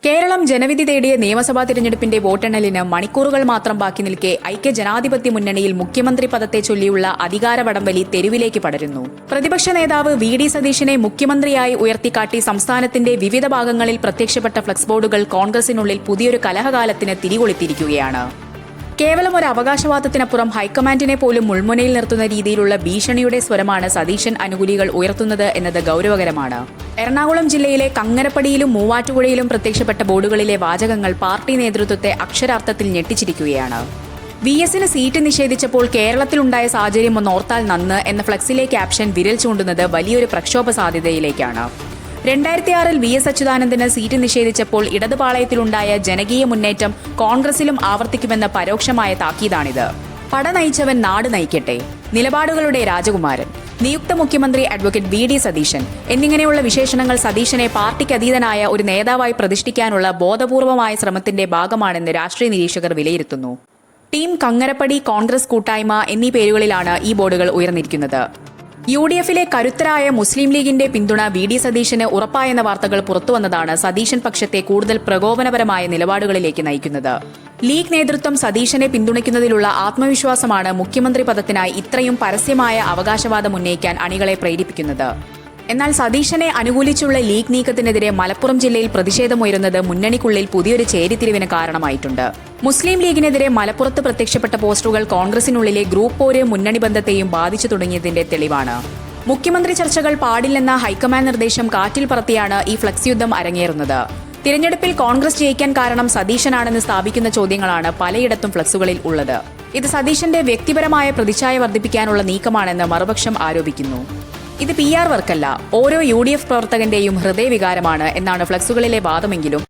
കേരളം ജനവിധി തേടിയ നിയമസഭാ തിരഞ്ഞെടുപ്പിന്റെ വോട്ടെണ്ണലിന് മണിക്കൂറുകൾ മാത്രം ബാക്കി നിൽക്കെ ഐക്യ ജനാധിപത്യ മുന്നണിയിൽ മുഖ്യമന്ത്രി പദത്തെ ചൊല്ലിയുള്ള അധികാര വടംവലി തെരുവിലേക്ക് പടരുന്നു. പ്രതിപക്ഷ നേതാവ് വി.ഡി. സതീശനെ മുഖ്യമന്ത്രിയായി ഉയർത്തിക്കാട്ടി സംസ്ഥാനത്തിന്റെ വിവിധ ഭാഗങ്ങളിൽ പ്രത്യക്ഷപ്പെട്ട ഫ്ലക്സ് ബോർഡുകൾ കോൺഗ്രസിനുള്ളിൽ പുതിയൊരു കലഹകാലത്തിന് തിരികൊളുത്തിയിരിക്കുകയാണ്. കേവലം ഒരു അവകാശവാദത്തിനപ്പുറം ഹൈക്കമാൻഡിനെ പോലും മുൾമുനയിൽ നിർത്തുന്ന രീതിയിലുള്ള ഭീഷണിയുടെ സ്വരമാണ് സതീശൻ അനുകൂലികൾ ഉയർത്തുന്നത് എന്നത് ഗൌരവകരമാണ്. എറണാകുളം ജില്ലയിലെ കങ്ങരപ്പടിയിലും മൂവാറ്റുപുഴയിലും പ്രത്യക്ഷപ്പെട്ട ബോർഡുകളിലെ വാചകങ്ങൾ പാർട്ടി നേതൃത്വത്തെ അക്ഷരാർത്ഥത്തിൽ ഞെട്ടിച്ചിരിക്കുകയാണ്. വി.എസിന് സീറ്റ് നിഷേധിച്ചപ്പോൾ കേരളത്തിലുണ്ടായ സാഹചര്യം ഒന്നോർത്താൽ നന്ന് എന്ന ഫ്ലക്സിലെ ക്യാപ്ഷൻ വിരൽ ചൂണ്ടുന്നത് വലിയൊരു പ്രക്ഷോഭ സാധ്യതയിലേക്കാണ്. 2006-ൽ വി.എസ്. അച്യുതാനന്ദന് സീറ്റ് നിഷേധിച്ചപ്പോൾ ഇടതുപാളയത്തിലുണ്ടായ ജനകീയ മുന്നേറ്റം കോൺഗ്രസിലും ആവർത്തിക്കുമെന്ന പരോക്ഷമായ താക്കീതാണിത്. പട നയിച്ചവൻ നാട് നയിക്കട്ടെ, നിലപാടുകളുടെ രാജകുമാരൻ, നിയുക്ത മുഖ്യമന്ത്രി അഡ്വക്കേറ്റ് വി.ഡി. സതീശൻ എന്നിങ്ങനെയുള്ള വിശേഷണങ്ങൾ സതീശനെ പാർട്ടിക്കതീതനായ ഒരു നേതാവായി പ്രതിഷ്ഠിക്കാനുള്ള ബോധപൂർവമായ ശ്രമത്തിന്റെ ഭാഗമാണെന്ന് രാഷ്ട്രീയ നിരീക്ഷകർ വിലയിരുത്തുന്നു. ടീം കങ്ങരപ്പടി, കോൺഗ്രസ് കൂട്ടായ്മ എന്നീ പേരുകളിലാണ് ഈ ബോർഡുകൾ ഉയർന്നിരിക്കുന്നത്. യു.ഡി.എഫിലെ കരുത്തരായ മുസ്ലിം ലീഗിന്റെ പിന്തുണ വി.ഡി. സതീശന് ഉറപ്പായെന്ന വാർത്തകൾ പുറത്തുവന്നതാണ് സതീശൻ പക്ഷത്തെ കൂടുതൽ പ്രകോപനപരമായ നിലപാടുകളിലേക്ക് നയിക്കുന്നത്. ലീഗ് നേതൃത്വം സതീശനെ പിന്തുണയ്ക്കുന്നതിലുള്ള ആത്മവിശ്വാസമാണ് മുഖ്യമന്ത്രി പദത്തിനായി ഇത്രയും പരസ്യമായ അവകാശവാദം ഉന്നയിക്കാൻ അണികളെ പ്രേരിപ്പിക്കുന്നത്. എന്നാൽ സതീശനെ അനുകൂലിച്ചുള്ള ലീഗ് നീക്കത്തിനെതിരെ മലപ്പുറം ജില്ലയിൽ പ്രതിഷേധമുയരുന്നത് മുന്നണിക്കുള്ളിൽ പുതിയൊരു ചേരിതിരിവിന് കാരണമായിട്ടുണ്ട്. മുസ്ലിം ലീഗിനെതിരെ മലപ്പുറത്ത് പ്രത്യക്ഷപ്പെട്ട പോസ്റ്ററുകൾ കോൺഗ്രസിനുള്ളിലെ ഗ്രൂപ്പ് പോര് മുന്നണി ബന്ധത്തെയും ബാധിച്ചു തുടങ്ങിയതിന്റെ തെളിവാണ്. മുഖ്യമന്ത്രി ചർച്ചകൾ പാടില്ലെന്ന ഹൈക്കമാൻഡ് നിർദ്ദേശം കാറ്റിൽ പറത്തിയാണ് ഈ ഫ്ലക്സ് യുദ്ധം അരങ്ങേറുന്നത്. തിരഞ്ഞെടുപ്പിൽ കോൺഗ്രസ് ജയിക്കാൻ കാരണം സതീശനാണെന്ന് സ്ഥാപിക്കുന്ന ചോദ്യങ്ങളാണ് പലയിടത്തും ഫ്ലക്സുകളിൽ ഉള്ളത്. ഇത് സതീശന്റെ വ്യക്തിപരമായ പ്രതിച്ഛായ വർദ്ധിപ്പിക്കാനുള്ള നീക്കമാണെന്ന് മറുപക്ഷം ആരോപിക്കുന്നു. ഇത് PR വർക്കല്ല, ഓരോ യു.ഡി.എഫ് പ്രവർത്തകന്റെയും ഹൃദയവികാരമാണ് എന്നാണ് ഫ്ലക്സുകളിലെ വാദമെങ്കിലും